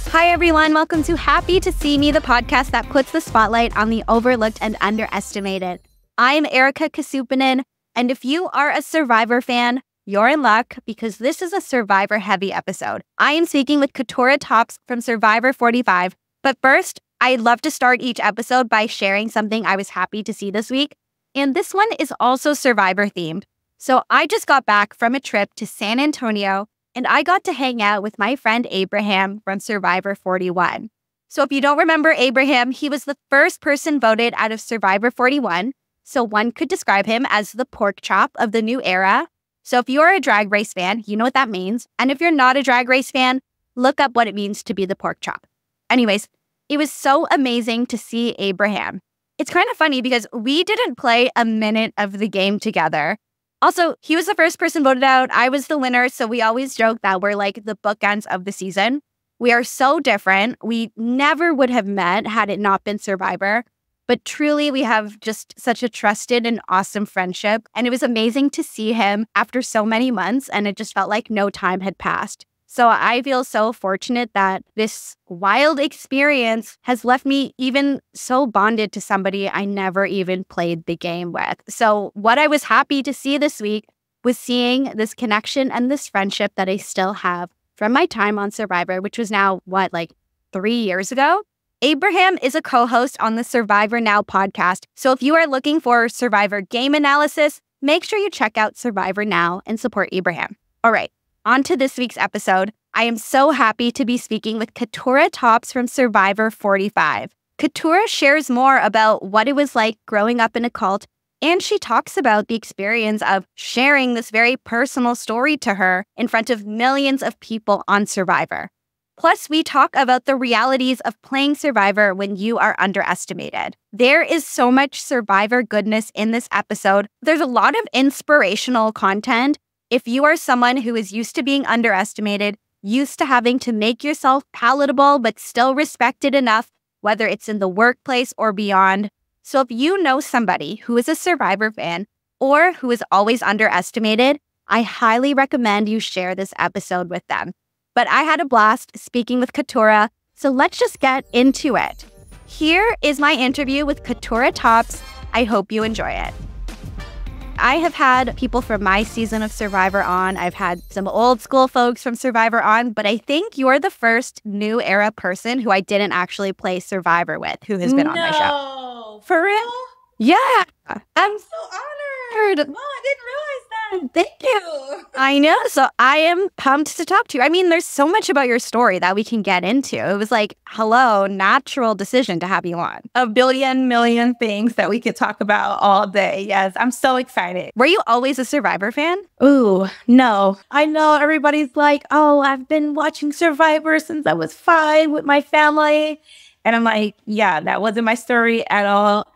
Hi, everyone. Welcome to Happy to See Me, the podcast that puts the spotlight on the overlooked and underestimated. I'm Erika Casupanan, and if you are a Survivor fan, you're in luck because this is a Survivor-heavy episode. I am speaking with Katurah Topps from Survivor 45, but first, I'd love to start each episode by sharing something I was happy to see this week, and this one is also Survivor-themed. So I just got back from a trip to San Antonio, and I got to hang out with my friend Abraham from Survivor 41. So if you don't remember Abraham, he was the first person voted out of Survivor 41, so one could describe him as the pork chop of the new era. So if you're a Drag Race fan, you know what that means. And if you're not a Drag Race fan, look up what it means to be the pork chop. Anyways, it was so amazing to see Abraham. It's kind of funny because we didn't play a minute of the game together. Also, he was the first person voted out. I was the winner, so we always joke that we're like the bookends of the season. We are so different. We never would have met had it not been Survivor. But truly, we have just such a trusted and awesome friendship. And it was amazing to see him after so many months, and it just felt like no time had passed. So I feel so fortunate that this wild experience has left me even so bonded to somebody I never even played the game with. So what I was happy to see this week was seeing this connection and this friendship that I still have from my time on Survivor, which was now, 3 years ago? Abraham is a co-host on the Survivor Now podcast. So if you are looking for Survivor game analysis, make sure you check out Survivor Now and support Abraham. All right. On to this week's episode. I am so happy to be speaking with Katurah Topps from Survivor 45. Katurah shares more about what it was like growing up in a cult, and she talks about the experience of sharing this very personal story to her in front of millions of people on Survivor. Plus, we talk about the realities of playing Survivor when you are underestimated. There is so much Survivor goodness in this episode. There's a lot of inspirational content. If you are someone who is used to being underestimated, used to having to make yourself palatable but still respected enough, whether it's in the workplace or beyond. So if you know somebody who is a Survivor fan or who is always underestimated, I highly recommend you share this episode with them. But I had a blast speaking with Katurah, so let's just get into it. Here is my interview with Katurah Topps. I hope you enjoy it. I have had people from my season of Survivor on. I've had some old school folks from Survivor on, but I think you're the first new era person who I didn't actually play Survivor with who has been on my show. No, for real? Yeah. I'm so honored. No, I didn't realize that. Thank you. I know. So I am pumped to talk to you. I mean, there's so much about your story that we can get into. It was like, hello, natural decision to have you on. A billion million things that we could talk about all day. Yes, I'm so excited. Were you always a Survivor fan? Ooh, no. I know everybody's like, oh, I've been watching Survivor since I was 5 with my family. And I'm like, yeah, that wasn't my story at all.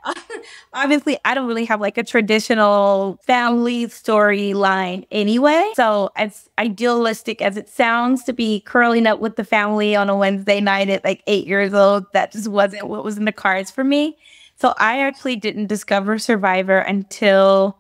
Obviously, I don't really have like a traditional family storyline anyway. So as idealistic as it sounds to be curling up with the family on a Wednesday night at like 8 years old, that just wasn't what was in the cards for me. So I actually didn't discover Survivor until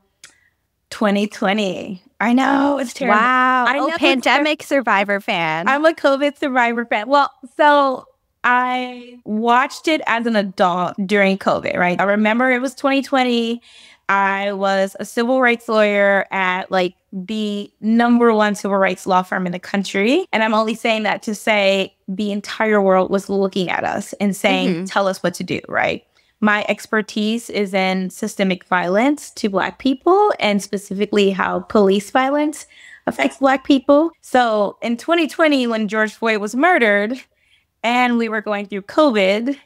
2020. I know, it's terrible. Wow. I know, pandemic Survivor fan. I'm a COVID Survivor fan. Well, so I watched it as an adult during COVID, right? I remember it was 2020. I was a civil rights lawyer at like the #1 civil rights law firm in the country. And I'm only saying that to say the entire world was looking at us and saying, tell us what to do, right? My expertise is in systemic violence to Black people and specifically how police violence affects Black people. So in 2020, when George Floyd was murdered, and we were going through COVID,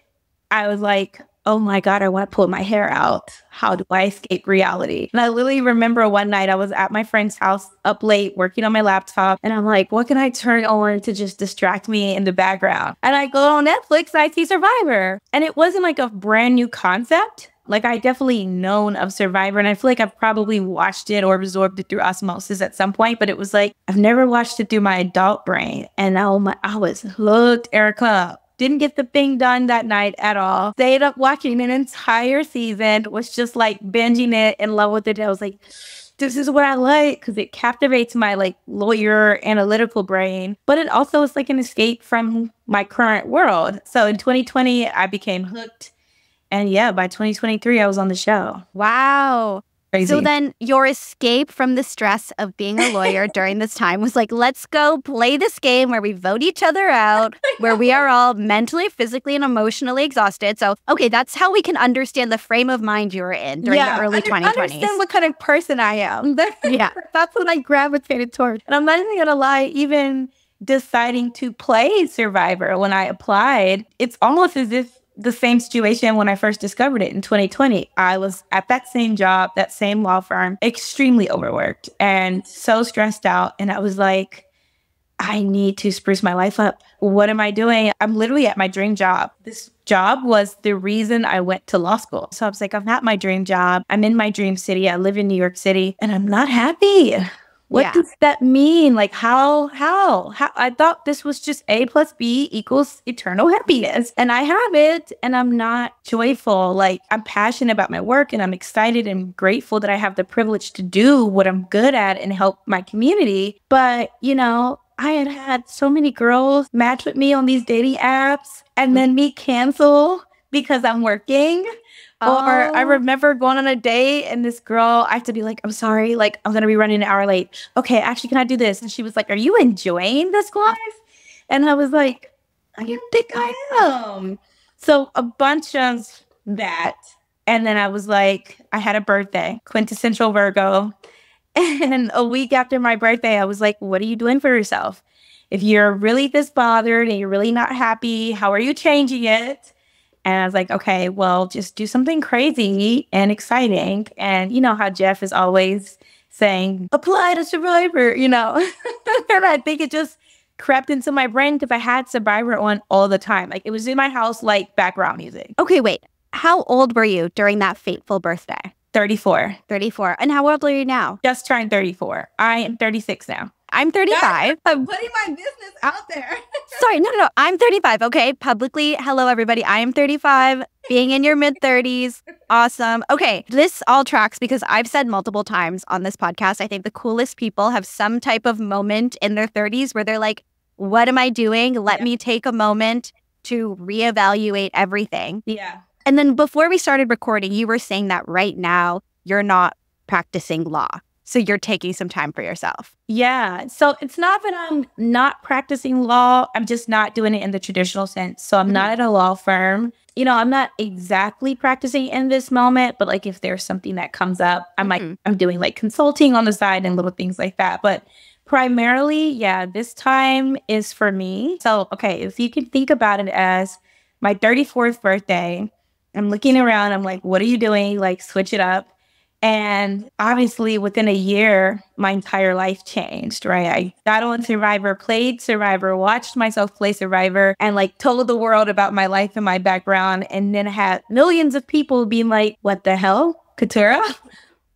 I was like, oh my God, I want to pull my hair out. How do I escape reality? And I literally remember one night I was at my friend's house up late working on my laptop. And I'm like, what can I turn on to just distract me in the background? And I go on Netflix and I see Survivor. And it wasn't like a brand new concept. Like I definitely known of Survivor and I feel like I've probably watched it or absorbed it through osmosis at some point, but it was like, I've never watched it through my adult brain. And I was hooked, Erika. Didn't get the thing done that night at all. Stayed up watching an entire season, was just like binging it, in love with it. I was like, this is what I like because it captivates my like lawyer analytical brain, but it also is like an escape from my current world. So in 2020, I became hooked. And yeah, by 2023, I was on the show. Wow. Crazy. So then your escape from the stress of being a lawyer during this time was like, let's go play this game where we vote each other out, where we are all mentally, physically, and emotionally exhausted. So, okay, that's how we can understand the frame of mind you were in during the early 2020s. Understand what kind of person I am. That's what I gravitated toward. And I'm not even going to lie, even deciding to play Survivor when I applied, it's almost as if the same situation when I first discovered it in 2020. I was at that same job, that same law firm, extremely overworked and so stressed out. And I was like, I need to spruce my life up. What am I doing? I'm literally at my dream job. This job was the reason I went to law school. So I was like, I'm at my dream job. I'm in my dream city. I live in New York City and I'm not happy. What does that mean? Like how? I thought this was just A plus B equals eternal happiness. And I have it and I'm not joyful. Like I'm passionate about my work and I'm excited and grateful that I have the privilege to do what I'm good at and help my community. But, you know, I had so many girls match with me on these dating apps and then me cancel because I'm working. Or I remember going on a date and this girl, I have to be like, I'm sorry, like I'm going to be running an hour late. Okay, actually, can I do this? And she was like, are you enjoying this life? And I was like, I think I am. So a bunch of that. And then I was like, I had a birthday, quintessential Virgo. And a week after my birthday, I was like, what are you doing for yourself? If you're really this bothered and you're really not happy, how are you changing it? And I was like, okay, well, just do something crazy and exciting. And you know how Jeff is always saying, apply to Survivor, you know? And I think it just crept into my brain because I had Survivor on all the time. Like it was in my house like background music. Okay, wait. How old were you during that fateful birthday? 34. 34. And how old are you now? Just turned 34. I am 36 now. I'm 35. I'm putting my business out there. Sorry, no. I'm 35, okay? Publicly, hello, everybody. I am 35, being in your mid-30s. Awesome. Okay, this all tracks because I've said multiple times on this podcast, I think the coolest people have some type of moment in their 30s where they're like, what am I doing? Let me take a moment to reevaluate everything. Yeah. And then before we started recording, you were saying that right now you're not practicing law. So you're taking some time for yourself. Yeah. So it's not that I'm not practicing law. I'm just not doing it in the traditional sense. So I'm not at a law firm. You know, I'm not exactly practicing in this moment, but like if there's something that comes up, I'm doing like consulting on the side and little things like that. But primarily, yeah, this time is for me. So, okay, if you can think about it as my 34th birthday, I'm looking around, I'm like, what are you doing? Like, switch it up. And obviously within a year, my entire life changed, right? I got on Survivor, played Survivor, watched myself play Survivor, and like told the world about my life and my background. And then had millions of people being like, what the hell? Katurah?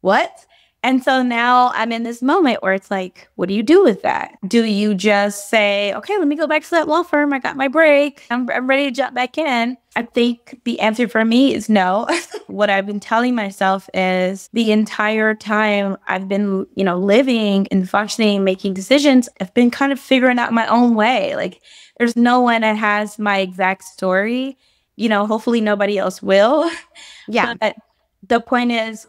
What? And so now I'm in this moment where it's like, what do you do with that? Do you just say, okay, let me go back to that law firm. I got my break. I'm ready to jump back in. I think the answer for me is no. What I've been telling myself is the entire time I've been, you know, living and functioning, making decisions, I've been kind of figuring out my own way. Like there's no one that has my exact story. You know, hopefully nobody else will. Yeah. But the point is,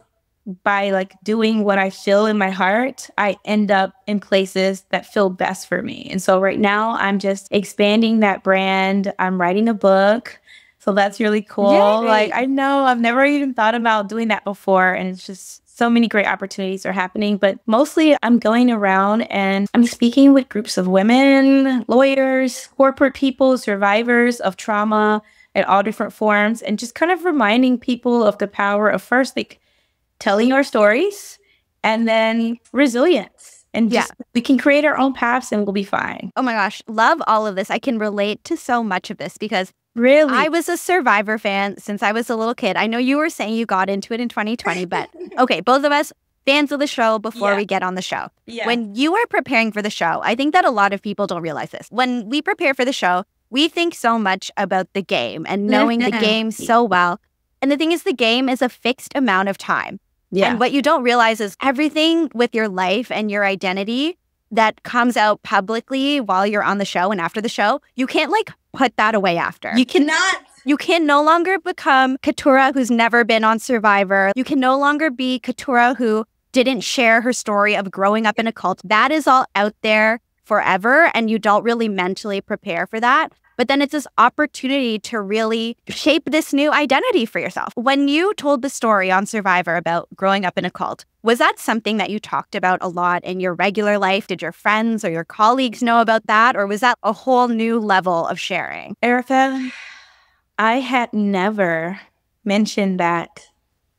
by like doing what I feel in my heart, I end up in places that feel best for me. And so right now I'm just expanding that brand. I'm writing a book. So that's really cool. Yay. Like I know I've never even thought about doing that before. And it's just so many great opportunities are happening. But mostly I'm going around and I'm speaking with groups of women, lawyers, corporate people, survivors of trauma in all different forms, and just kind of reminding people of the power of first, like, telling our stories, and then resilience. And just we can create our own paths and we'll be fine. Oh my gosh, love all of this. I can relate to so much of this because really, I was a Survivor fan since I was a little kid. I know you were saying you got into it in 2020, but okay, both of us fans of the show before we get on the show. Yeah. When you are preparing for the show, I think that a lot of people don't realize this. When we prepare for the show, we think so much about the game and knowing the game so well. And the thing is, the game is a fixed amount of time. Yeah. And what you don't realize is everything with your life and your identity that comes out publicly while you're on the show and after the show, you can't like put that away after. You cannot. You can no longer become Katurah who's never been on Survivor. You can no longer be Katurah who didn't share her story of growing up in a cult. That is all out there forever, and you don't really mentally prepare for that. But then it's this opportunity to really shape this new identity for yourself. When you told the story on Survivor about growing up in a cult, was that something that you talked about a lot in your regular life? Did your friends or your colleagues know about that? Or was that a whole new level of sharing? Erika, I had never mentioned that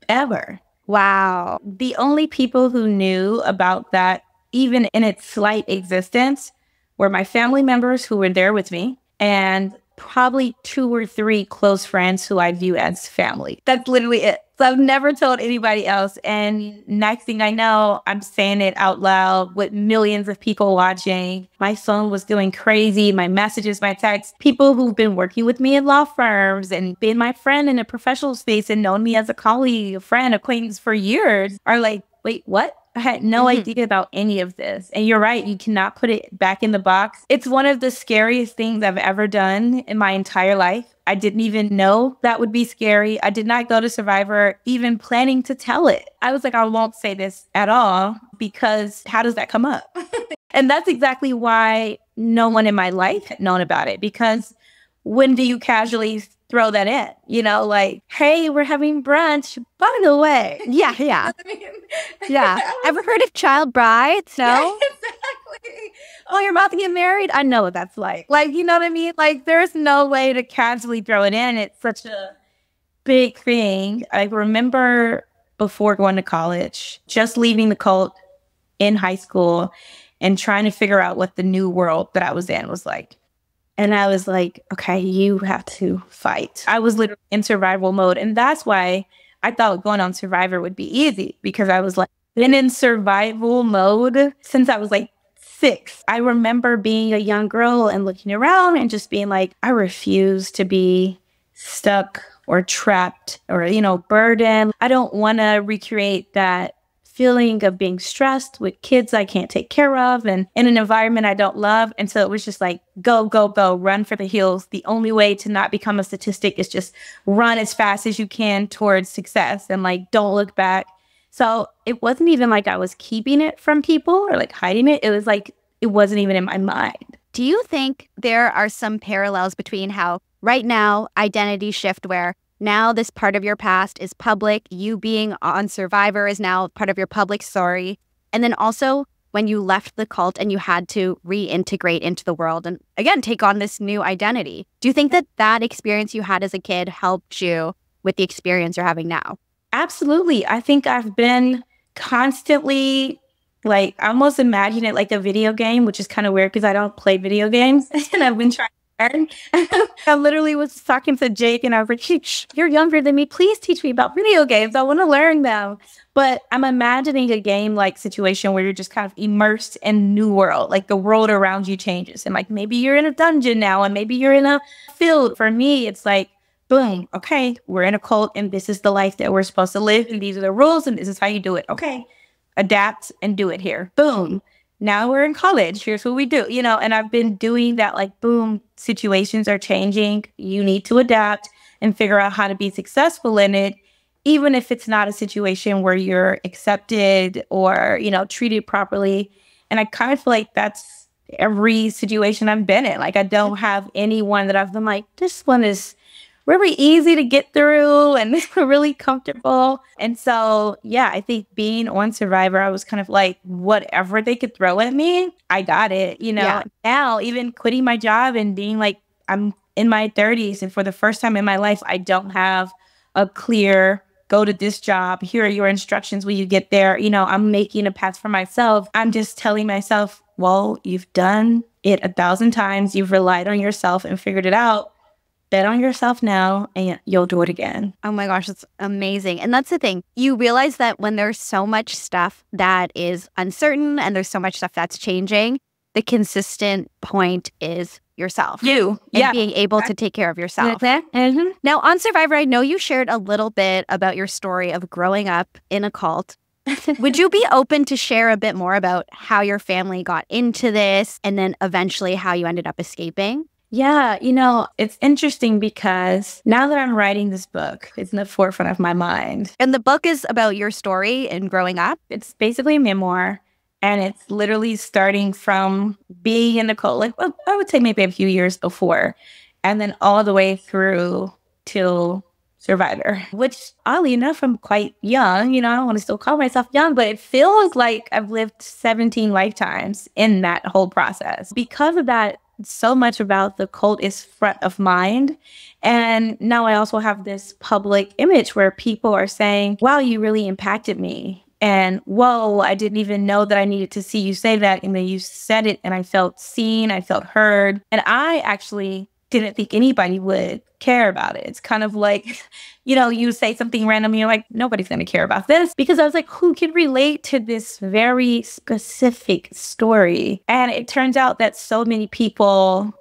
ever. Wow. The only people who knew about that, even in its slight existence, were my family members who were there with me, and probably 2 or 3 close friends who I view as family. That's literally it. So I've never told anybody else. And next thing I know, I'm saying it out loud with millions of people watching. My phone was going crazy. My messages, my texts, people who've been working with me in law firms and been my friend in a professional space and known me as a colleague, a friend, acquaintance for years are like, wait, what? I had no idea about any of this. And you're right, you cannot put it back in the box. It's one of the scariest things I've ever done in my entire life. I didn't even know that would be scary. I did not go to Survivor even planning to tell it. I was like, I won't say this at all, because how does that come up? And that's exactly why no one in my life had known about it, because when do you casually throw that in? You know, like, hey, we're having brunch, by the way. Yeah. Yeah. Ever heard of child brides? No? Yeah, exactly. Oh, you're about to get married? I know what that's like. Like, you know what I mean? Like, there's no way to casually throw it in. It's such a big thing. I remember before going to college, just leaving the cult in high school and trying to figure out what the new world that I was in was like. And I was like, okay, you have to fight. I was literally in survival mode. And that's why I thought going on Survivor would be easy, because I was like, been in survival mode since I was like 6. I remember being a young girl and looking around and just being like, I refuse to be stuck or trapped or, you know, burdened. I don't want to recreate that feeling of being stressed with kids I can't take care of and in an environment I don't love. And so it was just like, go, go, go, run for the hills. The only way to not become a statistic is just run as fast as you can towards success and like, don't look back. So it wasn't even like I was keeping it from people or like hiding it. It was like, it wasn't even in my mind. Do you think there are some parallels between how right now identity shift, where now this part of your past is public, you being on Survivor is now part of your public story, and then also when you left the cult and you had to reintegrate into the world and again take on this new identity? Do you think that that experience you had as a kid helped you with the experience you're having now? Absolutely. I think I've been constantly, like, I almost imagine it like a video game, which is kind of weird because I don't play video games. And I've been trying to learn. I literally was talking to Jake and I was like, you're younger than me. Please teach me about video games. I want to learn them. But I'm imagining a game-like situation where you're just kind of immersed in a new world. Like the world around you changes. And like maybe you're in a dungeon now and maybe you're in a field. For me, it's like, boom, okay, we're in a cult and this is the life that we're supposed to live and these are the rules and this is how you do it. Okay, adapt and do it here. Boom. Now we're in college. Here's what we do, you know, and I've been doing that, like, boom, situations are changing. You need to adapt and figure out how to be successful in it, even if it's not a situation where you're accepted or, you know, treated properly. And I kind of feel like that's every situation I've been in. Like, I don't have anyone that I've been like, this one is really easy to get through and really comfortable. And so, yeah, I think being on Survivor, I was kind of like, whatever they could throw at me, I got it. You know, Yeah. Now even quitting my job and being like, I'm in my 30s and for the first time in my life, I don't have a clear go to this job. Here are your instructions when you get there. You know, I'm making a path for myself. I'm just telling myself, well, you've done it 1,000 times. You've relied on yourself and figured it out. Bet on yourself now and you'll do it again. Oh my gosh, that's amazing. And that's the thing. You realize that when there's so much stuff that is uncertain and there's so much stuff that's changing, the consistent point is yourself. You. And being able to take care of yourself. Mm-hmm. Now, on Survivor, I know you shared a little bit about your story of growing up in a cult. Would you be open to share a bit more about how your family got into this and then eventually how you ended up escaping? Yeah, it's interesting because now that I'm writing this book, it's in the forefront of my mind. And the book is about your story and growing up? It's basically a memoir, and it's literally starting from being in the cult, like, well, I would say maybe a few years before, and then all the way through till Survivor, which oddly enough, I'm quite young. I don't want to still call myself young, but it feels like I've lived 17 lifetimes in that whole process. Because of that, so much about the cult is front of mind. And now I also have this public image where people are saying, wow, you really impacted me. And whoa, I didn't even know that I needed to see you say that. And then you said it and I felt seen, I felt heard. And I actually didn't think anybody would care about it. It's kind of like, you say something random, you're like, nobody's going to care about this. Because I was like, who can relate to this very specific story? And it turns out that so many people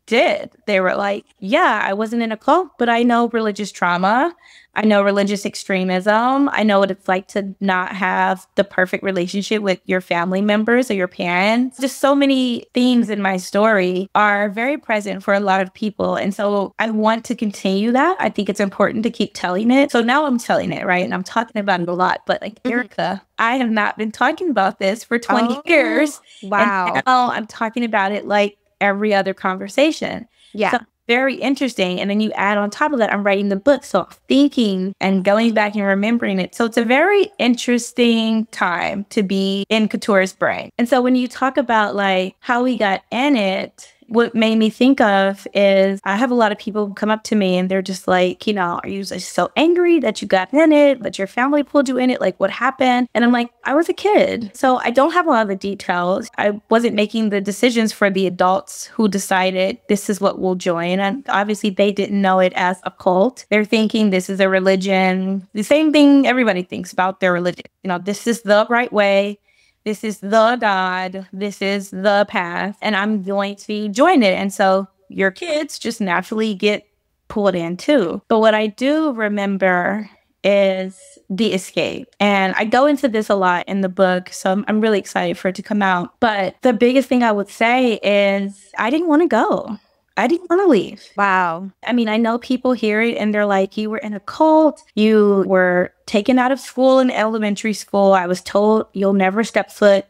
did. They were like, yeah, I wasn't in a cult, but I know religious trauma. I know religious extremism. I know what it's like to not have the perfect relationship with your family members or your parents. Just so many themes in my story are very present for a lot of people. And so I want to continue that. I think it's important to keep telling it. So now I'm telling it, right? And I'm talking about it a lot. But like, Erika, I have not been talking about this for 20 years. Wow. And now I'm talking about it like every other conversation. Yeah. So very interesting. And then you add on top of that, I'm writing the book. So I'm thinking and going back and remembering it. So it's a very interesting time to be in Katurah's brain. And so when you talk about like how we got in it, what made me think of is I have a lot of people come up to me and they're just like, are you just so angry that you got in it, that your family pulled you in it? Like, what happened? And I'm like, I was a kid. So I don't have a lot of the details. I wasn't making the decisions for the adults who decided this is what we'll join. And obviously they didn't know it as a cult. They're thinking this is a religion. The same thing everybody thinks about their religion. This is the right way. This is the God. This is the path. And I'm going to join it. And so your kids just naturally get pulled in too. But what I do remember is the escape. And I go into this a lot in the book. So I'm really excited for it to come out. But the biggest thing I would say is I didn't want to go. I didn't want to leave. Wow. I mean, I know people hear it and they're like, you were in a cult. You were taken out of school in elementary school. I was told you'll never step foot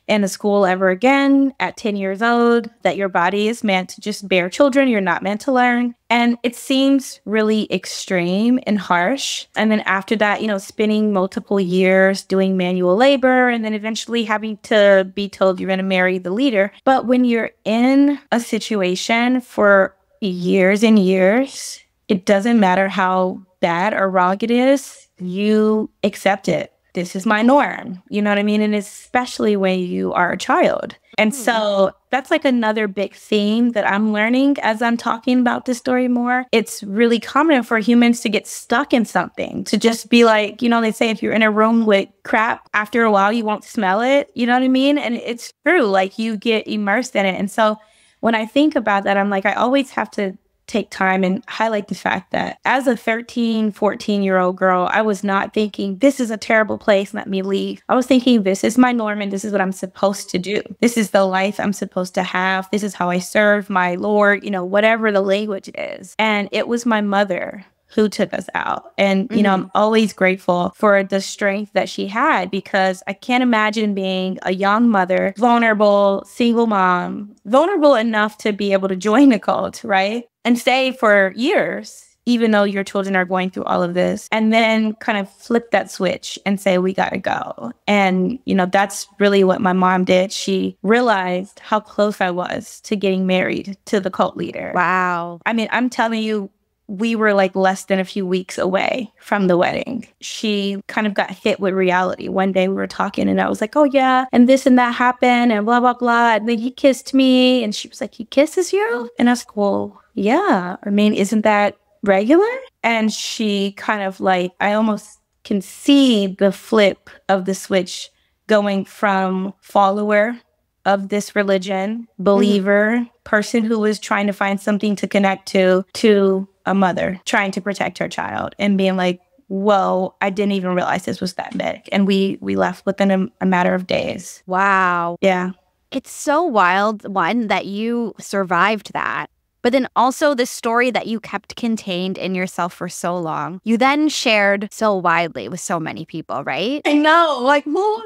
in a school ever again at 10 years old, that your body is meant to just bear children. You're not meant to learn. And it seems really extreme and harsh. And then after that, spending multiple years doing manual labor and then eventually having to be told you're going to marry the leader. But when you're in a situation for years and years, it doesn't matter how bad or wrong it is, you accept it. This is my norm. You know what I mean? And especially when you are a child. And so that's like another big theme that I'm learning as I'm talking about this story more. It's really common for humans to get stuck in something, to just be like, they say if you're in a room with crap, after a while, you won't smell it. You know what I mean? And it's true. Like you get immersed in it. And so when I think about that, I'm like, I always have to take time and highlight the fact that as a 13, 14-year-old girl, I was not thinking, this is a terrible place, let me leave. I was thinking, this is my norm and this is what I'm supposed to do. This is the life I'm supposed to have. This is how I serve my Lord, whatever the language is. And it was my mother who took us out. And, I'm always grateful for the strength that she had, because I can't imagine being a young mother, vulnerable, single mom, vulnerable enough to be able to join a cult, right? And stay for years, even though your children are going through all of this, and then kind of flip that switch and say, we got to go. And, that's really what my mom did. She realized how close I was to getting married to the cult leader. Wow. I mean, I'm telling you, we were like less than a few weeks away from the wedding. She kind of got hit with reality. One day we were talking and I was like, oh yeah, and this and that happened and blah, blah, blah. And then he kissed me and she was like, he kisses you? And I was like, well, yeah. I mean, isn't that regular? And she kind of like, I almost can see the flip of the switch going from follower of this religion, believer, person who was trying to find something to connect to a mother trying to protect her child and being like, whoa, I didn't even realize this was that big. And we left within a matter of days. Wow. Yeah. It's so wild, one, that you survived that. But then also the story that you kept contained in yourself for so long. You then shared so widely with so many people, right? I know. Like, who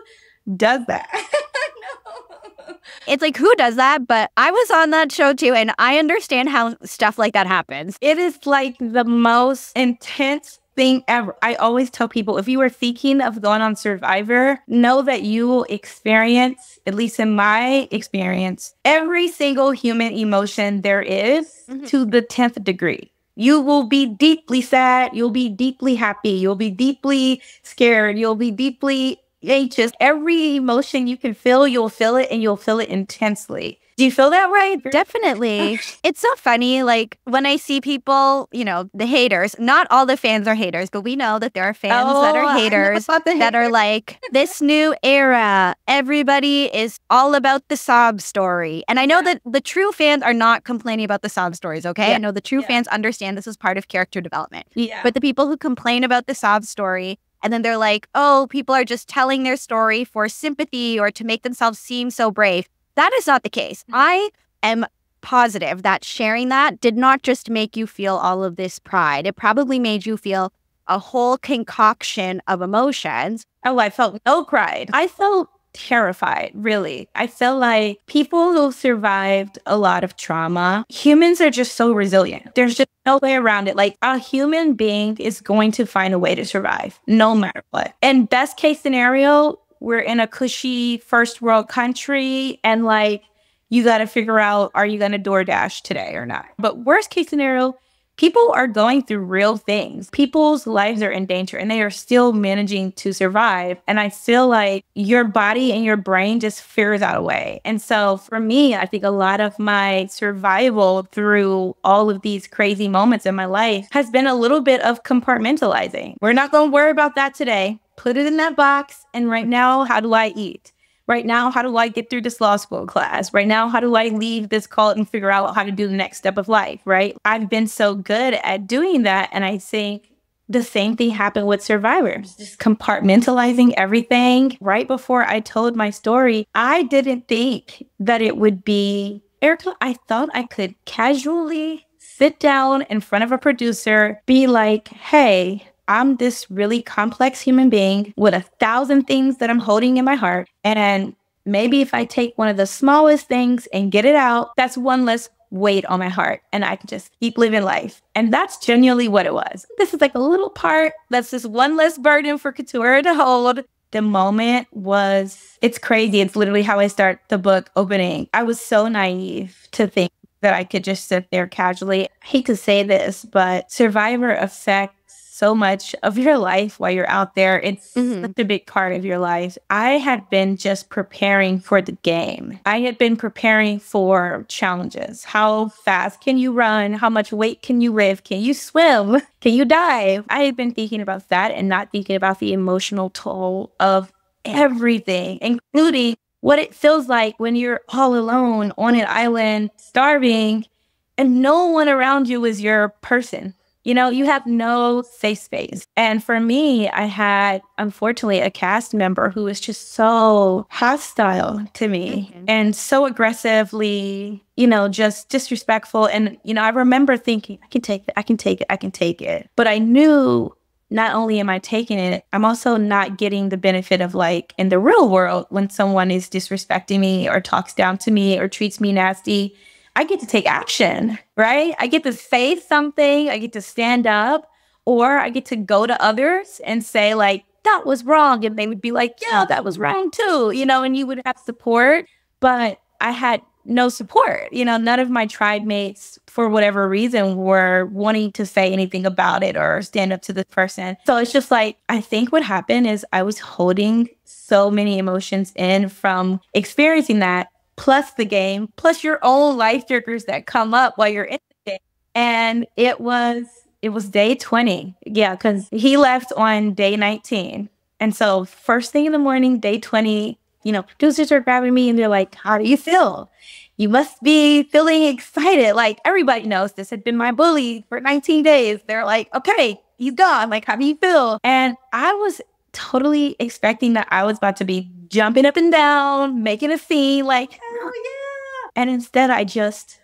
does that? It's like, who does that? But I was on that show too, and I understand how stuff like that happens. It is like the most intense thing ever. I always tell people, if you are thinking of going on Survivor, know that you will experience, at least in my experience, every single human emotion there is to the 10th degree. You will be deeply sad. You'll be deeply happy. You'll be deeply scared. You'll be deeply anxious. Every emotion you can feel, you'll feel it, and you'll feel it intensely. Do you feel that right? Definitely. It's so funny, like, when I see people, you know, the haters, not all the fans are haters, but we know that there are fans that are haters that are like, this new era, everybody is all about the sob story. And I know that the true fans are not complaining about the sob stories, okay? I know the true fans understand this is part of character development. But the people who complain about the sob story, and then they're like, oh, people are just telling their story for sympathy or to make themselves seem so brave. That is not the case. I am positive that sharing that did not just make you feel all of this pride. It probably made you feel a whole concoction of emotions. Oh, I felt no pride. I felt terrified, really. I felt like people who survived a lot of trauma, humans are just so resilient. There's just no way around it. Like, a human being is going to find a way to survive, no matter what. And best case scenario, we're in a cushy first world country and like, you got to figure out, are you going to DoorDash today or not? But worst case scenario, people are going through real things. People's lives are in danger and they are still managing to survive. And I feel like your body and your brain just figures out a way. And so for me, I think a lot of my survival through all of these crazy moments in my life has been a little bit of compartmentalizing. We're not going to worry about that today. Put it in that box. And right now, how do I eat? Right now, how do I get through this law school class? Right now, how do I leave this cult and figure out how to do the next step of life, right? I've been so good at doing that. And I think the same thing happened with survivors, just compartmentalizing everything. Right before I told my story, I didn't think that it would be, Erika, I thought I could casually sit down in front of a producer, be like, hey, I'm this really complex human being with 1,000 things that I'm holding in my heart. And maybe if I take one of the smallest things and get it out, that's one less weight on my heart. And I can just keep living life. And that's genuinely what it was. This is like a little part that's just one less burden for Katurah to hold. The moment was, it's crazy. It's literally how I start the book opening. I was so naive to think that I could just sit there casually. I hate to say this, but Survivor affects so much of your life while you're out there. It's such a big part of your life. I had been just preparing for the game. I had been preparing for challenges. How fast can you run? How much weight can you lift? Can you swim? Can you dive? I had been thinking about that and not thinking about the emotional toll of everything, including what it feels like when you're all alone on an island, starving, and no one around you is your person. You know, you have no safe space. And for me, I had, unfortunately, a cast member who was just so hostile to me and so aggressively, you know, just disrespectful. And, you know, I remember thinking, I can take it, I can take it, I can take it. But I knew not only am I taking it, I'm also not getting the benefit of, like, in the real world, when someone is disrespecting me or talks down to me or treats me nasty, I get to take action, right? I get to say something, I get to stand up, or I get to go to others and say, like, that was wrong. And they would be like, yeah, that was wrong too, you know, and you would have support. But I had no support. You know, none of my tribe mates, for whatever reason, were wanting to say anything about it or stand up to this person. So it's just like, I think what happened is I was holding so many emotions in from experiencing that, plus the game, plus your own life triggers that come up while you're in the game. And it was day 20. Yeah, because he left on day 19. And so first thing in the morning, day 20, producers are grabbing me and they're like, how do you feel? You must be feeling excited. Like, everybody knows this had been my bully for 19 days. They're like, okay, he's gone. Like, how do you feel? And I was totally expecting that I was about to be jumping up and down, making a scene, like, hell yeah. And instead, I just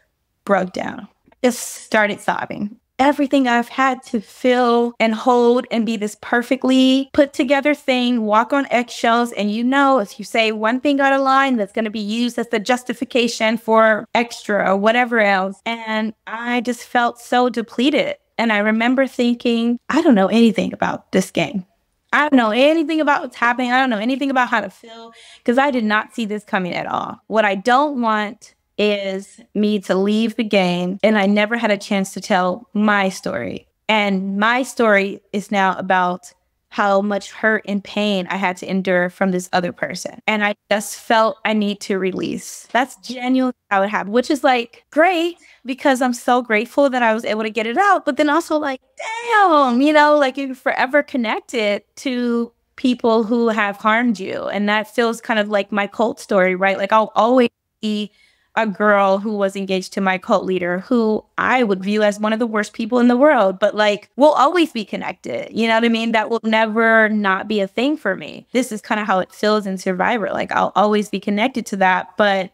broke down, just started sobbing. Everything I've had to feel and hold and be this perfectly put together thing, walk on eggshells. And if you say one thing out of line, that's going to be used as the justification for extra or whatever else. And I just felt so depleted. And I remember thinking, I don't know anything about this game. I don't know anything about what's happening. I don't know anything about how to feel, because I did not see this coming at all. What I don't want is me to leave the game and I never had a chance to tell my story. And my story is now about how much hurt and pain I had to endure from this other person. And I just felt I need to release. That's genuinely how it happened, which is like great, because I'm so grateful that I was able to get it out. But then also like, damn, like you're forever connected to people who have harmed you. And that feels kind of like my cult story, right? Like I'll always be a girl who was engaged to my cult leader, who I would view as one of the worst people in the world, but like, we'll always be connected. You know what I mean? That will never not be a thing for me. This is kind of how it feels in Survivor. Like, I'll always be connected to that. But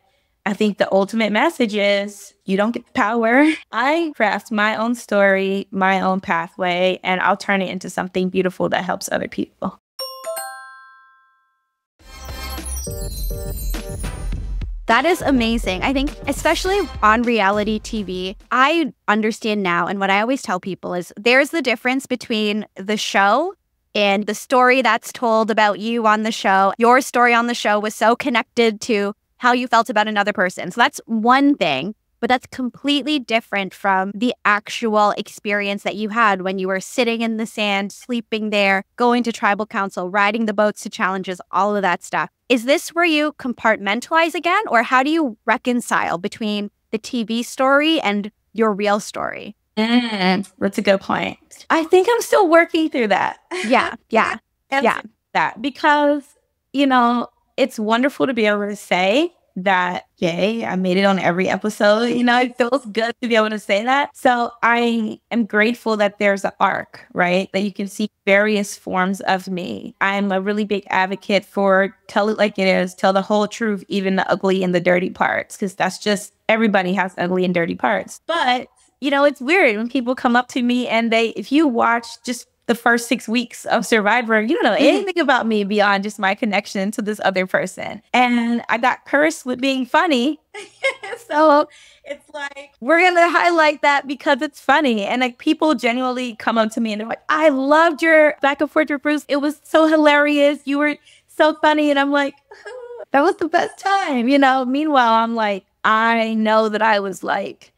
I think the ultimate message is you don't get the power. I craft my own story, my own pathway, and I'll turn it into something beautiful that helps other people. That is amazing. I think especially on reality TV, I understand now. And what I always tell people is there's the difference between the show and the story that's told about you on the show. Your story on the show was so connected to how you felt about another person. So that's one thing, but that's completely different from the actual experience that you had when you were sitting in the sand, sleeping there, going to tribal council, riding the boats to challenges, all of that stuff. Is this where you compartmentalize again, or how do you reconcile between the TV story and your real story? That's a good point. I think I'm still working through that. Yeah. That because, it's wonderful to be able to say that, yay, I made it on every episode. It feels good to be able to say that. So I am grateful that there's an arc, right? That you can see various forms of me. I'm a really big advocate for tell it like it is, tell the whole truth, even the ugly and the dirty parts, because that's just, everybody has ugly and dirty parts. But, it's weird when people come up to me and if you watch just the first 6 weeks of Survivor, you don't know anything about me beyond just my connection to this other person. And I got cursed with being funny. So it's like, we're going to highlight that because it's funny. And like, people genuinely come up to me and they're like, I loved your back and forth with Bruce. It was so hilarious. You were so funny. And I'm like, that was the best time, Meanwhile, I'm like, I know that I was like,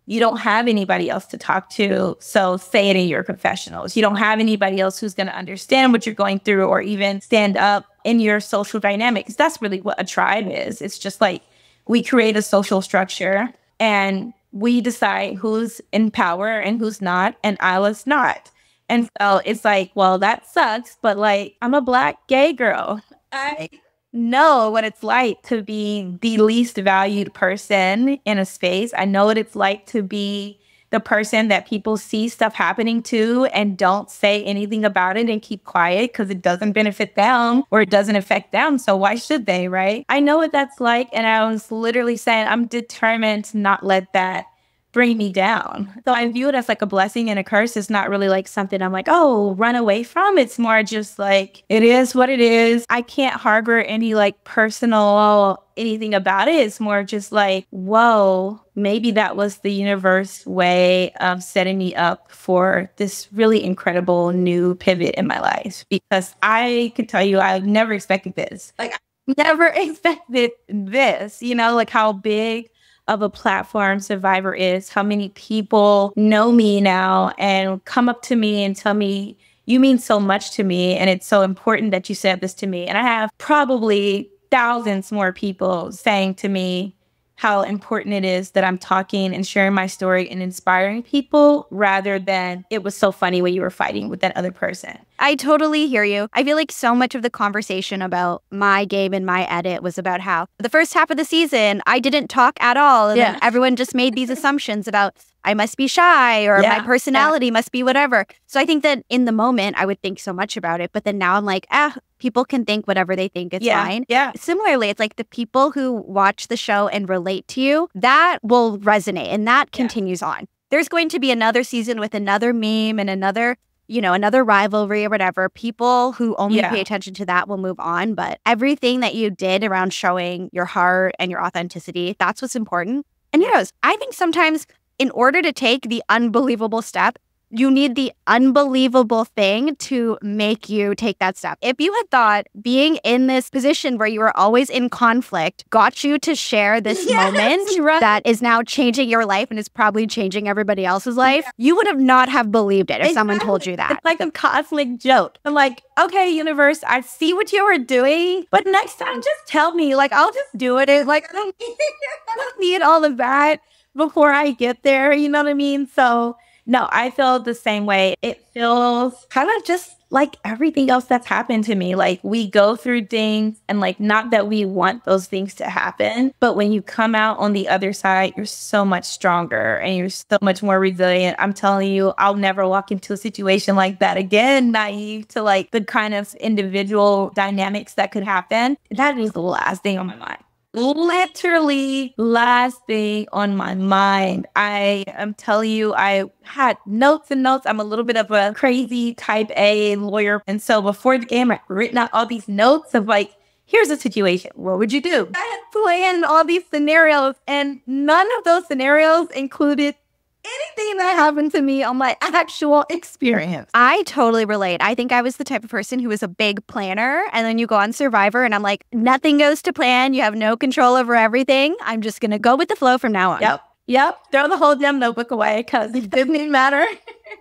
you don't have anybody else to talk to, so say it in your confessionals. You don't have anybody else who's going to understand what you're going through or even stand up in your social dynamics. That's really what a tribe is. It's just like we create a social structure and we decide who's in power and who's not, and I was not. And so it's like, well, that sucks, but like, I'm a Black gay girl. I know what it's like to be the least valued person in a space. I know what it's like to be the person that people see stuff happening to and don't say anything about it and keep quiet because it doesn't benefit them or it doesn't affect them. So why should they, right? I know what that's like. And I was literally saying, I'm determined to not let that bring me down. So I view it as like a blessing and a curse. It's not really like something I'm like, oh, run away from. It's more just like, it is what it is. I can't harbor any like personal anything about it. It's more just like, whoa, maybe that was the universe way of setting me up for this really incredible new pivot in my life. Because I can tell you, I never expected this. Like, I never expected this, like how big of a platform Survivor is, how many people know me now and come up to me and tell me, you mean so much to me and it's so important that you said this to me. And I have probably thousands more people saying to me how important it is that I'm talking and sharing my story and inspiring people rather than it was so funny when you were fighting with that other person. I totally hear you. I feel like so much of the conversation about my game and my edit was about how the first half of the season, I didn't talk at all. And then everyone just made these assumptions about I must be shy or my personality must be whatever. So I think that in the moment, I would think so much about it. But then now I'm like, people can think whatever they think. It's fine. Yeah. Similarly, it's like the people who watch the show and relate to you, that will resonate and that continues on. There's going to be another season with another meme and another rivalry or whatever. People who only pay attention to that will move on. But everything that you did around showing your heart and your authenticity, that's what's important. And I think sometimes in order to take the unbelievable step, you need the unbelievable thing to make you take that step. If you had thought being in this position where you were always in conflict got you to share this moment that is now changing your life and is probably changing everybody else's life, you would have not have believed it if someone told you that. It's like a cosmic joke. I'm like, okay, universe, I see what you were doing, but next time just tell me. Like, I'll just do it. It's like, I don't need all of that before I get there. You know what I mean? So no, I feel the same way. It feels kind of just like everything else that's happened to me. Like, we go through things and like, not that we want those things to happen, but when you come out on the other side, you're so much stronger and you're so much more resilient. I'm telling you, I'll never walk into a situation like that again, naive to like the kind of individual dynamics that could happen. That is the last thing on my mind. Literally last thing on my mind. I am telling you, I had notes and notes. I'm a little bit of a crazy type A lawyer. And so before the game, I've written out all these notes of like, here's a situation. What would you do? I had planned all these scenarios and none of those scenarios included anything that happened to me on my actual experience. I totally relate. I think I was the type of person who was a big planner. And then you go on Survivor and I'm like, nothing goes to plan. You have no control over everything. I'm just going to go with the flow from now on. Yep. Throw the whole damn notebook away because it didn't even matter.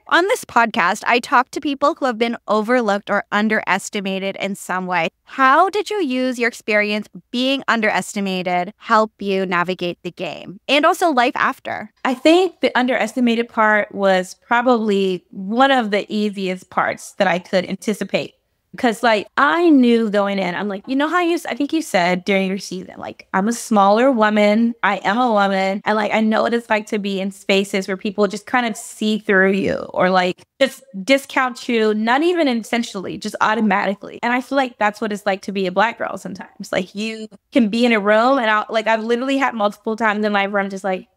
On this podcast, I talk to people who have been overlooked or underestimated in some way. How did you use your experience being underestimated help you navigate the game and also life after? I think the underestimated part was probably one of the easiest parts that I could anticipate. Because, like, I knew going in, I'm like, you know how I think you said during your season, like, I'm a smaller woman. I am a woman. And, like, I know what it's like to be in spaces where people just kind of see through you or, like, just discount you, not even intentionally, just automatically. And I feel like that's what it's like to be a Black girl sometimes. Like, you can be in a room and I've literally had multiple times in life where I'm just like,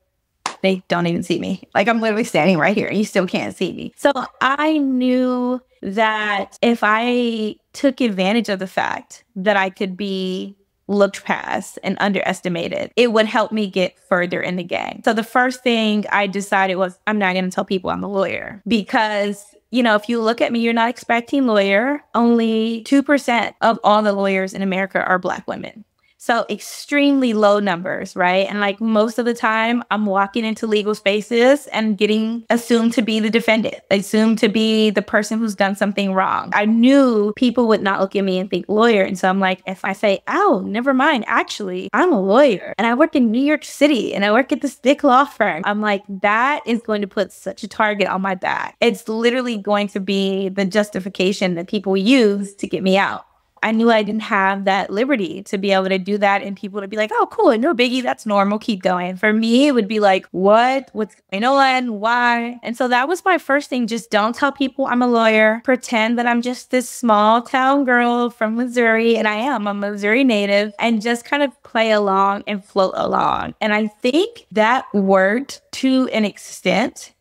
they don't even see me. Like, I'm literally standing right here and you still can't see me. So I knew that if I took advantage of the fact that I could be looked past and underestimated, it would help me get further in the game. So the first thing I decided was, I'm not going to tell people I'm a lawyer because, you know, if you look at me, you're not expecting lawyer. Only 2% of all the lawyers in America are Black women. So extremely low numbers, right? And like most of the time, I'm walking into legal spaces and getting assumed to be the defendant, assumed to be the person who's done something wrong. I knew people would not look at me and think lawyer. And so I'm like, if I say, oh, never mind, actually, I'm a lawyer and I work in New York City and I work at this big law firm, I'm like, that is going to put such a target on my back. It's literally going to be the justification that people use to get me out. I knew I didn't have that liberty to be able to do that and people would be like, oh, cool, no biggie, that's normal, keep going. For me, it would be like, what's going on, why? And so that was my first thing, just don't tell people I'm a lawyer, pretend that I'm just this small town girl from Missouri, and I'm a Missouri native, and just kind of play along and float along. And I think that worked to an extent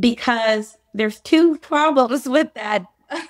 because there's two problems with that.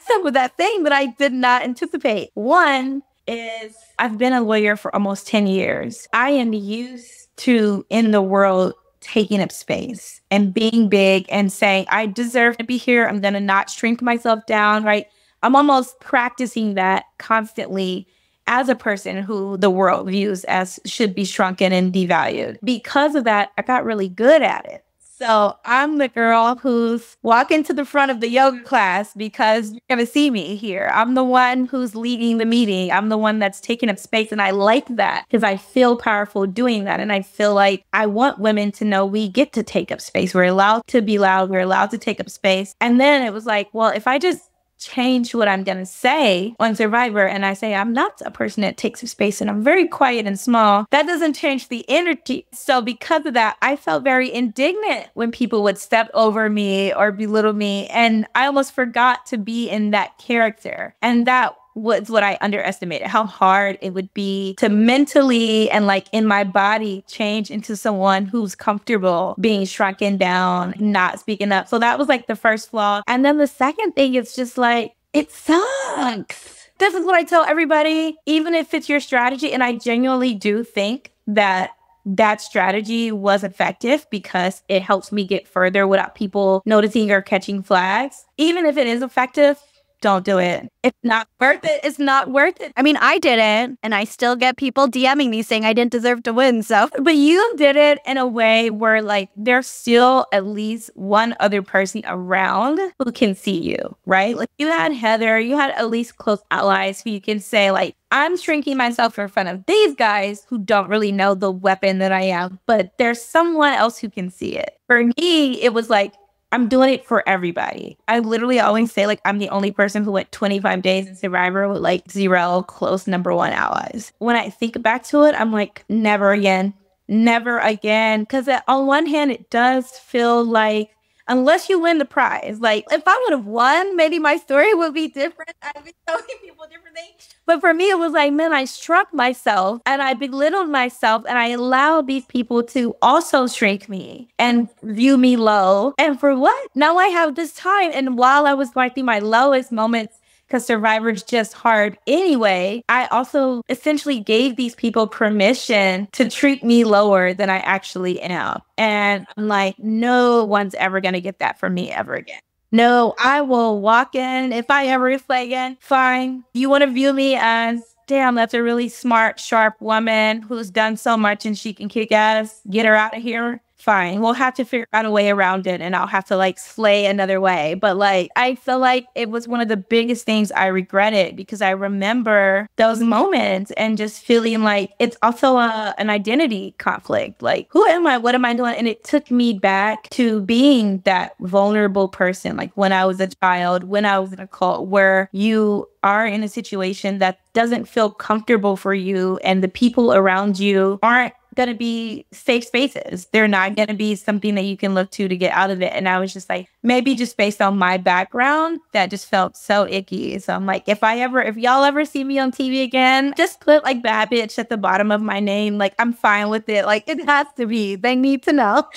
Some of that thing that I did not anticipate. One is I've been a lawyer for almost 10 years. I am used to, in the world, taking up space and being big and saying, I deserve to be here. I'm going to not shrink myself down, right? I'm almost practicing that constantly as a person who the world views as should be shrunken and devalued. Because of that, I got really good at it. So I'm the girl who's walking to the front of the yoga class because you're going to see me here. I'm the one who's leading the meeting. I'm the one that's taking up space. And I like that because I feel powerful doing that. And I feel like I want women to know we get to take up space. We're allowed to be loud. We're allowed to take up space. And then it was like, well, if I just change what I'm going to say on Survivor and I say I'm not a person that takes up space and I'm very quiet and small, that doesn't change the energy. So because of that, I felt very indignant when people would step over me or belittle me. And I almost forgot to be in that character. And that was what I underestimated, how hard it would be to mentally and like in my body change into someone who's comfortable being shrunken down, not speaking up. So that was like the first flaw. And then the second thing is just like, it sucks. This is what I tell everybody, even if it's your strategy. And I genuinely do think that that strategy was effective because it helps me get further without people noticing or catching flags. Even if it is effective, don't do it. It's not worth it. It's not worth it. I mean, I did it, and I still get people DMing me saying I didn't deserve to win. So, but you did it in a way where like there's still at least one other person around who can see you, right? Like you had Heather, you had at least close allies who you can say like, I'm shrinking myself in front of these guys who don't really know the weapon that I am, but there's someone else who can see it. For me, it was like, I'm doing it for everybody. I literally always say like I'm the only person who went 25 days in Survivor with like 0 close #1 allies. When I think back to it, I'm like, never again. Never again. Because on one hand, it does feel like unless you win the prize, like if I would have won, maybe my story would be different. I'd be telling people different things. But for me, it was like, man, I struck myself and I belittled myself and I allowed these people to also shrink me and view me low. And for what? Now I have this time. And while I was going through my lowest moments, because Survivor's just hard anyway, I also essentially gave these people permission to treat me lower than I actually am. And I'm like, no one's ever going to get that from me ever again. No, I will walk in. If I ever play again, fine. You want to view me as, damn, that's a really smart, sharp woman who's done so much and she can kick ass. Get her out of here. Fine. We'll have to figure out a way around it and I'll have to like slay another way. But like, I feel like it was one of the biggest things I regretted because I remember those moments and just feeling like it's also an identity conflict. Like, who am I? What am I doing? And it took me back to being that vulnerable person. Like when I was a child, when I was in a cult where you are in a situation that doesn't feel comfortable for you and the people around you aren't going to be safe spaces. They're not going to be something that you can look to get out of it. And I was just like, maybe just based on my background, that just felt so icky. So I'm like, if y'all ever see me on TV again, just put like bad bitch at the bottom of my name. Like, I'm fine with it. Like, it has to be. They need to know.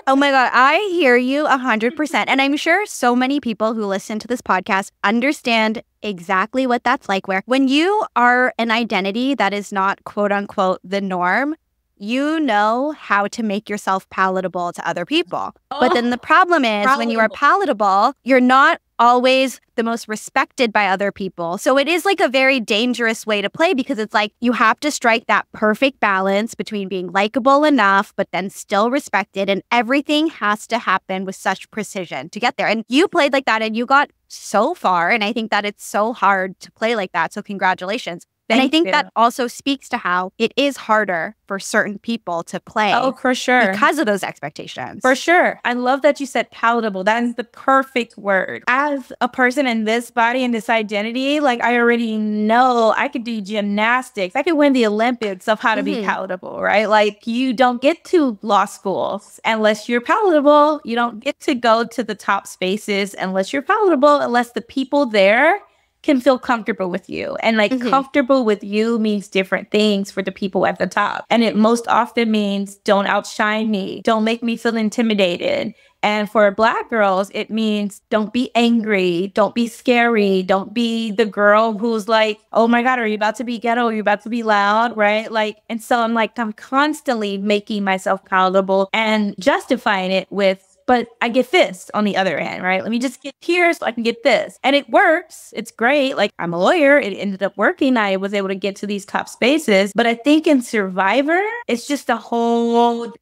Oh my God, I hear you 100%. And I'm sure so many people who listen to this podcast understand exactly what that's like, where when you are an identity that is not quote unquote the norm, you know how to make yourself palatable to other people. But then the problem is when you are palatable, you're not always the most respected by other people. So it is like a very dangerous way to play because it's like you have to strike that perfect balance between being likable enough, but then still respected. And everything has to happen with such precision to get there. And you played like that and you got so far. And I think that it's so hard to play like that. So congratulations. And I think that also speaks to how it is harder for certain people to play. Oh, for sure. Because of those expectations. For sure. I love that you said palatable. That is the perfect word. As a person in this body and this identity, like I already know I could do gymnastics. I could win the Olympics of how to be palatable, right? Like you don't get to law schools unless you're palatable. You don't get to go to the top spaces unless you're palatable, unless the people there can feel comfortable with you. And like comfortable with you means different things for the people at the top. And it most often means don't outshine me. Don't make me feel intimidated. And for Black girls, it means don't be angry. Don't be scary. Don't be the girl who's like, oh my God, are you about to be ghetto? Are you about to be loud? Right? Like, and so I'm constantly making myself palatable and justifying it with, but I get this on the other end, right? Let me just get here so I can get this. And it works. It's great. Like I'm a lawyer. It ended up working. I was able to get to these top spaces. But I think in Survivor, it's just a whole different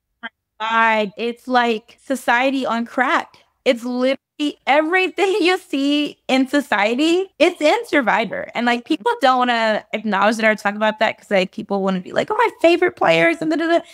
God, it's like society on crack. It's literally everything you see in society, it's in Survivor. And like people don't want to acknowledge that or talk about that because like people want to be like, oh, my favorite players and da-da-da.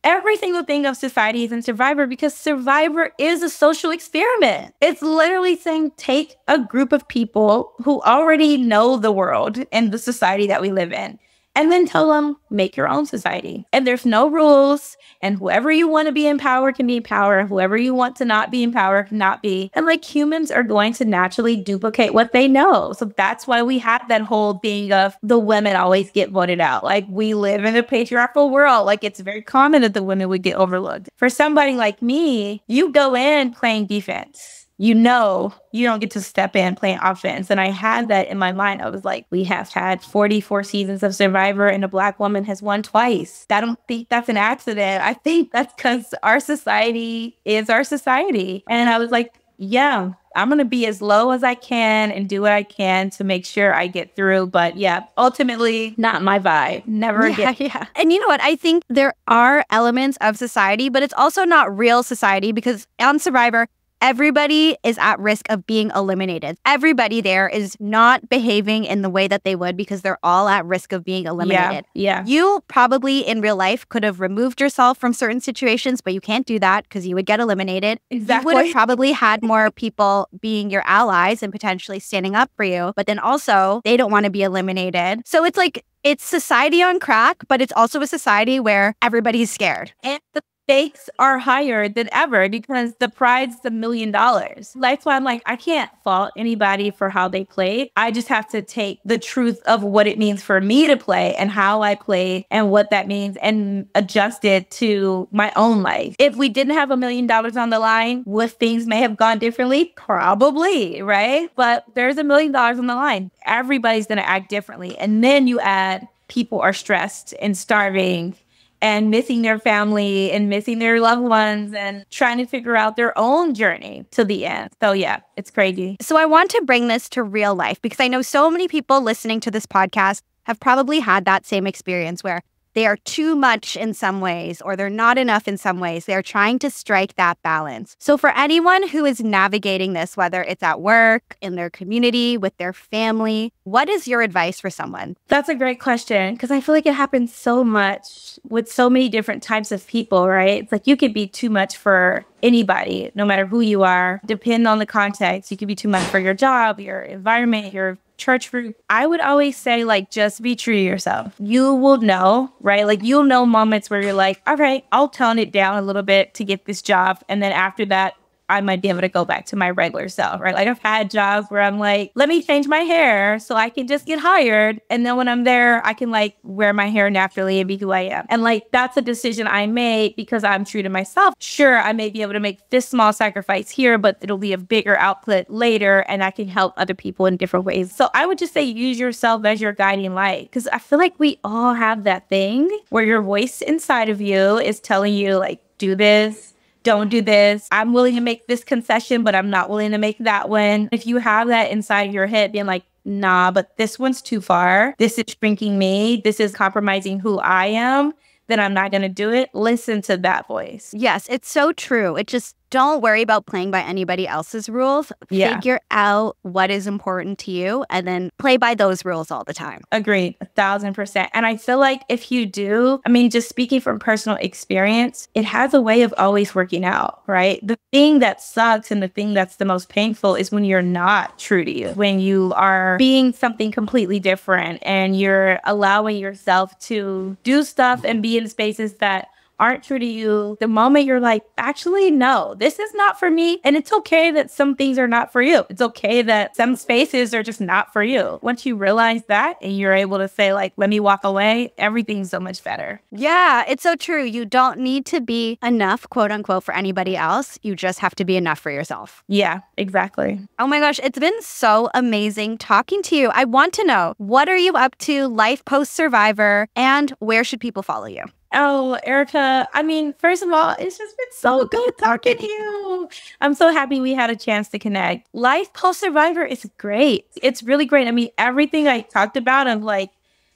Every single thing of society is in Survivor because Survivor is a social experiment. It's literally saying take a group of people who already know the world and the society that we live in and then tell them, make your own society. And there's no rules. And whoever you want to be in power can be in power. Whoever you want to not be in power cannot be. And like humans are going to naturally duplicate what they know. So that's why we have that whole thing of the women always get voted out. Like we live in a patriarchal world. Like it's very common that the women would get overlooked. For somebody like me, you go in playing defense. You know, you don't get to step in playing offense. And I had that in my mind. I was like, we have had 44 seasons of Survivor and a Black woman has won twice. I don't think that's an accident. I think that's because our society is our society. And I was like, yeah, I'm going to be as low as I can and do what I can to make sure I get through. But yeah, ultimately, not my vibe. Never again. Yeah. And you know what? I think there are elements of society, but it's also not real society because on Survivor, everybody is at risk of being eliminated. Everybody there is not behaving in the way that they would because they're all at risk of being eliminated. Yeah. You probably in real life could have removed yourself from certain situations, but you can't do that because you would get eliminated. Exactly. You would have probably had more people being your allies and potentially standing up for you, but then also they don't want to be eliminated. So it's like, it's society on crack, but it's also a society where everybody's scared. And the stakes are higher than ever because the pride's $1 million. That's why I'm like, I can't fault anybody for how they play. I just have to take the truth of what it means for me to play and how I play and what that means and adjust it to my own life. If we didn't have $1 million on the line, would things may have gone differently? Probably, right? But there's $1 million on the line. Everybody's going to act differently. And then you add people are stressed and starving and missing their family and missing their loved ones and trying to figure out their own journey to the end. So yeah, it's crazy. So I want to bring this to real life because I know so many people listening to this podcast have probably had that same experience where they are too much in some ways or they're not enough in some ways. They're trying to strike that balance. So for anyone who is navigating this, whether it's at work, in their community, with their family, what is your advice for someone? That's a great question because I feel like it happens so much with so many different types of people, right? It's like you could be too much for anybody, no matter who you are. Depending on the context, you could be too much for your job, your environment, your church group. I would always say, like, just be true to yourself. You will know, right? Like, you'll know moments where you're like, all right, I'll tone it down a little bit to get this job. And then after that, I might be able to go back to my regular self, right? Like I've had jobs where I'm like, let me change my hair so I can just get hired. And then when I'm there, I can like wear my hair naturally and be who I am. And like, that's a decision I made because I'm true to myself. Sure, I may be able to make this small sacrifice here, but it'll be a bigger output later and I can help other people in different ways. So I would just say use yourself as your guiding light because I feel like we all have that thing where your voice inside of you is telling you like, do this. Don't do this. I'm willing to make this concession, but I'm not willing to make that one. If you have that inside your head being like, nah, but this one's too far. This is shrinking me. This is compromising who I am. Then I'm not going to do it. Listen to that voice. Yes, it's so true. It just don't worry about playing by anybody else's rules. Yeah. Figure out what is important to you and then play by those rules all the time. Agreed. 1,000%. And I feel like if you do, I mean, just speaking from personal experience, it has a way of always working out, right? The thing that sucks and the thing that's the most painful is when you're not true to you, when you are being something completely different and you're allowing yourself to do stuff and be in spaces that aren't true to you. The moment you're like, actually, no, this is not for me. And it's okay that some things are not for you. It's okay that some spaces are just not for you. Once you realize that and you're able to say like, let me walk away, everything's so much better. Yeah, it's so true. You don't need to be enough, quote unquote, for anybody else. You just have to be enough for yourself. Yeah, exactly. Oh my gosh, it's been so amazing talking to you. I want to know, what are you up to, life post-Survivor, and where should people follow you? Oh, Erika, I mean, first of all, it's just been so good talking to you. I'm so happy we had a chance to connect. Life post-Survivor is great. It's really great. I mean, everything I talked about of like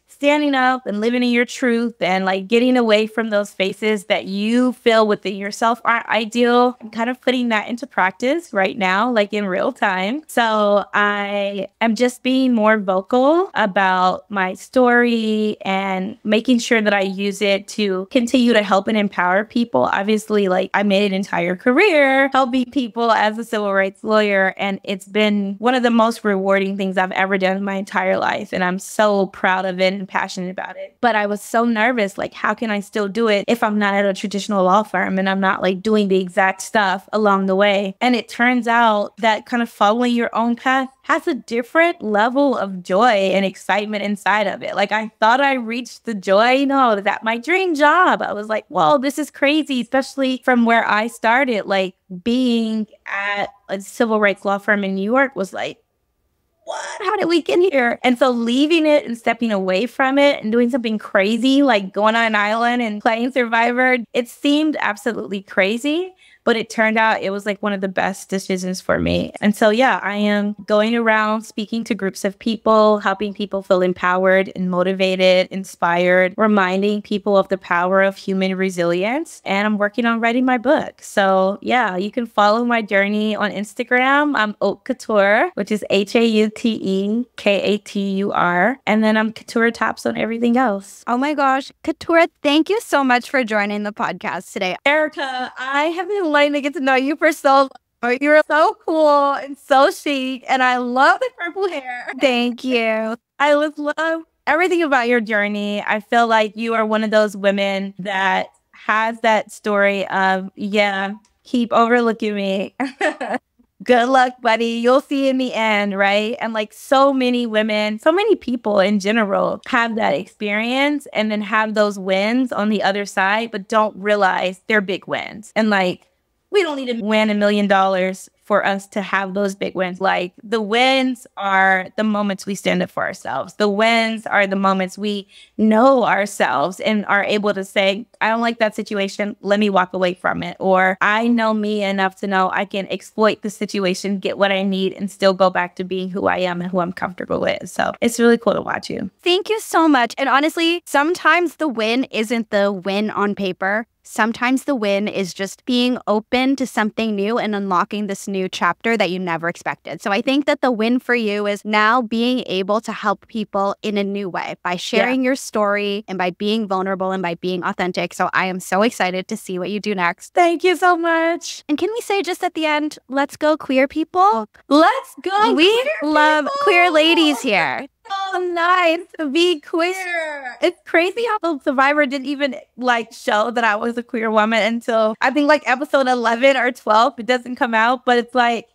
standing up and living in your truth and like getting away from those spaces that you feel within yourself are ideal. I'm kind of putting that into practice right now, like in real time. So I am just being more vocal about my story and making sure that I use it to continue to help and empower people. Obviously, like I made an entire career helping people as a civil rights lawyer, and it's been one of the most rewarding things I've ever done in my entire life. And I'm so proud of it and passionate about it. But I was so nervous, like, how can I still do it if I'm not at a traditional law firm and I'm not like doing the exact stuff along the way? And it turns out that kind of following your own path has a different level of joy and excitement inside of it. Like I thought I reached the joy, that my dream job. I was like, whoa, this is crazy, especially from where I started. Like being at a civil rights law firm in New York was like, what? How did we get here? And so leaving it and stepping away from it and doing something crazy, like going on an island and playing Survivor, it seemed absolutely crazy. But it turned out it was like one of the best decisions for me. And so, yeah, I am going around speaking to groups of people, helping people feel empowered and motivated, inspired, reminding people of the power of human resilience. And I'm working on writing my book. So, yeah, you can follow my journey on Instagram. I'm Haute Couture, which is HAUTEKATUR. And then I'm Katurah Topps on everything else. Oh my gosh. Katurah, thank you so much for joining the podcast today. Erika, I have been wanting to get to know you for so long. You're so cool and so chic, and I love the purple hair. Thank you. I love everything about your journey. I feel like you are one of those women that has that story of, yeah, keep overlooking me. Good luck, buddy. You'll see in the end, right? And like so many women, so many people in general have that experience and then have those wins on the other side, but don't realize they're big wins. And like, we don't need to win $1 million for us to have those big wins. Like the wins are the moments we stand up for ourselves. The wins are the moments we know ourselves and are able to say, I don't like that situation. Let me walk away from it. Or I know me enough to know I can exploit the situation, get what I need, and still go back to being who I am and who I'm comfortable with. So it's really cool to watch you. Thank you so much. And honestly, sometimes the win isn't the win on paper. Sometimes the win is just being open to something new and unlocking this new chapter that you never expected. So I think that the win for you is now being able to help people in a new way by sharing your story and by being vulnerable and by being authentic. So I am so excited to see what you do next. Thank you so much. And can we say just at the end, let's go queer people? Let's go. We love queer ladies here. So nice to be queer. It's crazy how the Survivor didn't even like show that I was a queer woman until I think like episode 11 or 12. It doesn't come out, but it's like,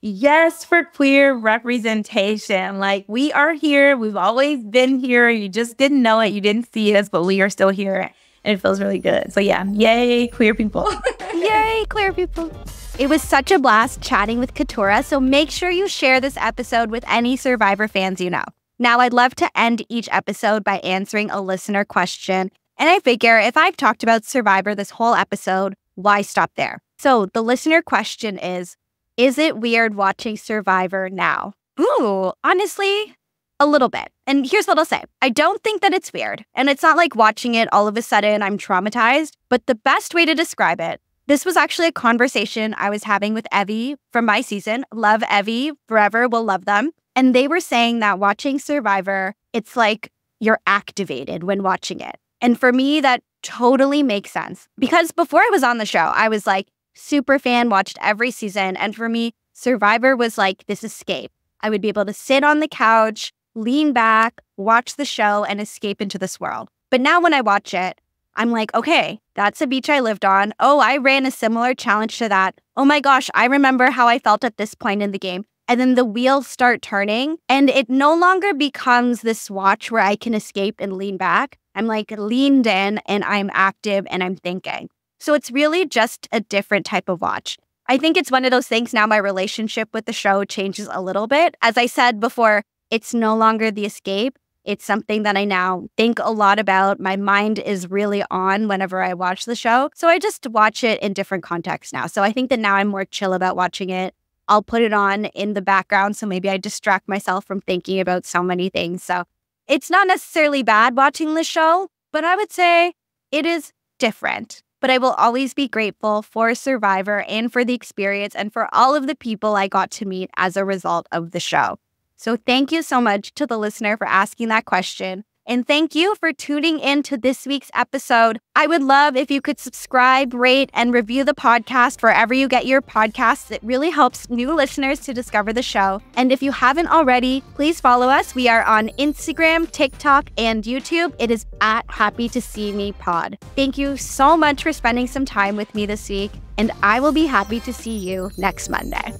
yes, for queer representation. Like we are here. We've always been here. You just didn't know it. You didn't see us, but we are still here. And it feels really good. So yeah, yay, queer people. Yay, queer people. It was such a blast chatting with Katurah. So make sure you share this episode with any Survivor fans you know. Now, I'd love to end each episode by answering a listener question. And I figure if I've talked about Survivor this whole episode, why stop there? So the listener question is it weird watching Survivor now? Ooh, honestly, a little bit. And here's what I'll say. I don't think that it's weird. And it's not like watching it all of a sudden I'm traumatized. But the best way to describe it, this was actually a conversation I was having with Evie from my season. Love Evie, forever, will love them. And they were saying that watching Survivor, it's like you're activated when watching it. And for me, that totally makes sense. Because before I was on the show, I was like super fan, watched every season. And for me, Survivor was like this escape. I would be able to sit on the couch, lean back, watch the show, and escape into this world. But now when I watch it, I'm like, okay, that's a beach I lived on. Oh, I ran a similar challenge to that. Oh my gosh, I remember how I felt at this point in the game. And then the wheels start turning and it no longer becomes this watch where I can escape and lean back. I'm like leaned in and I'm active and I'm thinking. So it's really just a different type of watch. I think it's one of those things now my relationship with the show changes a little bit. As I said before, it's no longer the escape. It's something that I now think a lot about. My mind is really on whenever I watch the show. So I just watch it in different contexts now. So I think that now I'm more chill about watching it. I'll put it on in the background, so maybe I distract myself from thinking about so many things. So It's not necessarily bad watching the show, but I would say it is different. But I will always be grateful for Survivor and for the experience and for all of the people I got to meet as a result of the show. So thank you so much to the listener for asking that question. And thank you for tuning in to this week's episode. I would love if you could subscribe, rate, and review the podcast wherever you get your podcasts. It really helps new listeners to discover the show. And if you haven't already, please follow us. We are on Instagram, TikTok, and YouTube. It is at Happy to See Me Pod. Thank you so much for spending some time with me this week, and I will be happy to see you next Monday.